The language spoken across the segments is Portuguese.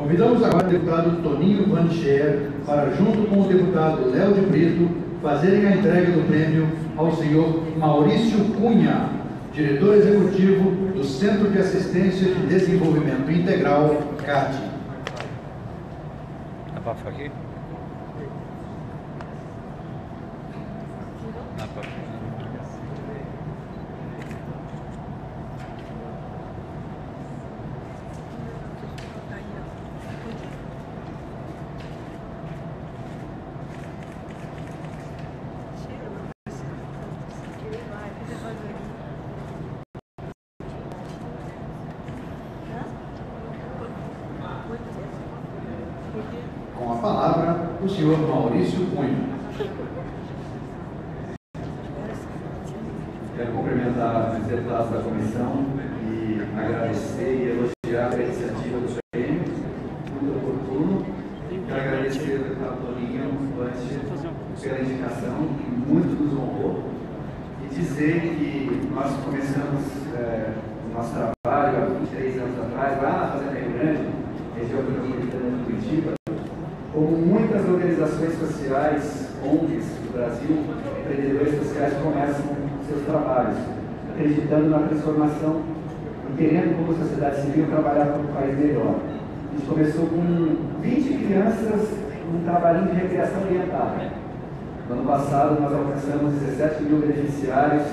Convidamos agora o deputado Toninho Van Scheer para, junto com o deputado Léo de Brito, fazerem a entrega do prêmio ao senhor Maurício Cunha, diretor executivo do Centro de Assistência de Desenvolvimento Integral, CAD. Dá para ficar aqui? Dá para ficar. Com a palavra, o senhor Maurício Cunha. Quero cumprimentar os deputados da comissão e agradecer e elogiar a iniciativa do prêmio, muito oportuno. Quero agradecer ao deputado Toninho pela indicação, que muito nos honrou, e dizer que nós começamos o nosso trabalho há 23 anos atrás, lá na Fazenda Rio Grande, região metropolitana de Curitiba, como muitas organizações sociais, ONGs do Brasil, empreendedores sociais começam seus trabalhos, acreditando na transformação e querendo, como sociedade civil, trabalhar para um país melhor. A gente começou com 20 crianças num trabalhinho de recreação orientada. No ano passado, nós alcançamos 17 mil beneficiários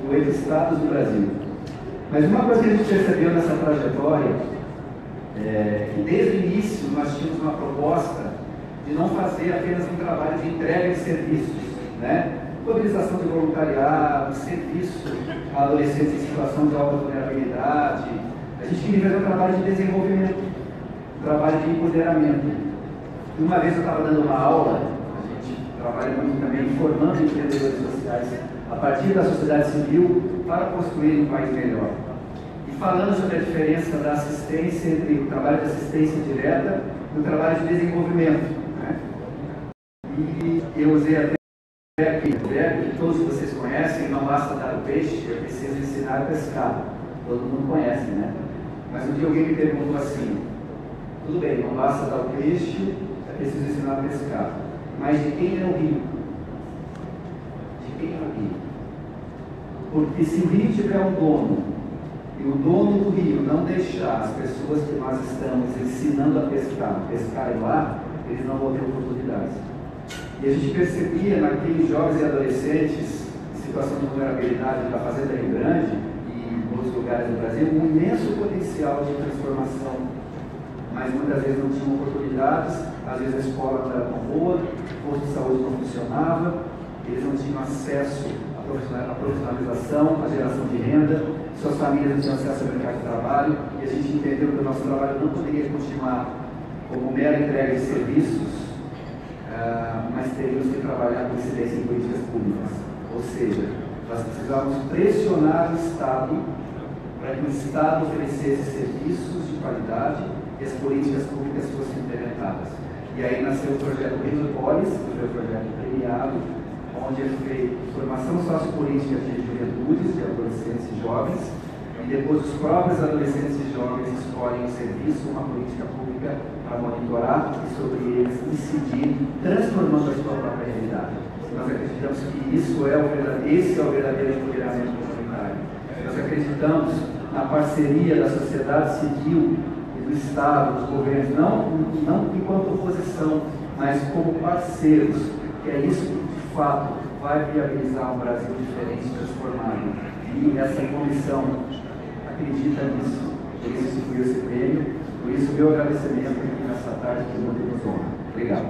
em 8 estados do Brasil. Mas uma coisa que a gente percebeu nessa trajetória é que, desde o início, nós tínhamos uma proposta de não fazer apenas um trabalho de entrega de serviços, né? Mobilização de voluntariado, serviço a adolescentes em situação de alta vulnerabilidade. A gente queria fazer um trabalho de desenvolvimento, um trabalho de empoderamento. E uma vez eu estava dando uma aula, a gente trabalha muito também formando empreendedores sociais a partir da sociedade civil para construir um país melhor. E falando sobre a diferença da assistência entre o trabalho de assistência direta e o trabalho de desenvolvimento. E eu usei até aqui o verbo que todos vocês conhecem: não basta dar o peixe, é preciso ensinar a pescar. Todo mundo conhece, né? Mas um dia alguém me perguntou assim: tudo bem, não basta dar o peixe, é preciso ensinar a pescar. Mas de quem é o rio? De quem é o rio? Porque se o rio tiver um dono, e o dono do rio não deixar as pessoas que nós estamos ensinando a pescarem lá, eles não vão ter oportunidades. E a gente percebia naqueles jovens e adolescentes em situação de vulnerabilidade da Fazenda Rio Grande e em outros lugares do Brasil um imenso potencial de transformação, mas muitas vezes não tinham oportunidades, às vezes a escola não era tão boa, o posto de saúde não funcionava, eles não tinham acesso à profissionalização, à geração de renda, suas famílias não tinham acesso ao mercado de trabalho, e a gente entendeu que o nosso trabalho não poderia continuar como mera entrega de serviços, mas teríamos que trabalhar com incidência em políticas públicas. Ou seja, nós precisávamos pressionar o Estado para que o Estado oferecesse serviços de qualidade e as políticas públicas fossem implementadas. E aí nasceu o projeto Renopolis, que foi o projeto premiado, onde é feita formação sociopolítica de juventudes, de adolescentes e jovens, e depois os próprios adolescentes e jovens escolhem um serviço, uma política pública para monitorar e sobre eles incidir, transformando a sua própria realidade. Nós acreditamos que esse é o verdadeiro empoderamento comunitário. Nós acreditamos na parceria da sociedade civil e do Estado, dos governos, não enquanto oposição, mas como parceiros, que é isso que, de fato, vai viabilizar um Brasil diferente, transformado. E essa comissão acredita nisso, por isso instituiu esse prêmio, por isso meu agradecimento aqui nessa tarde que nos honra. Obrigado.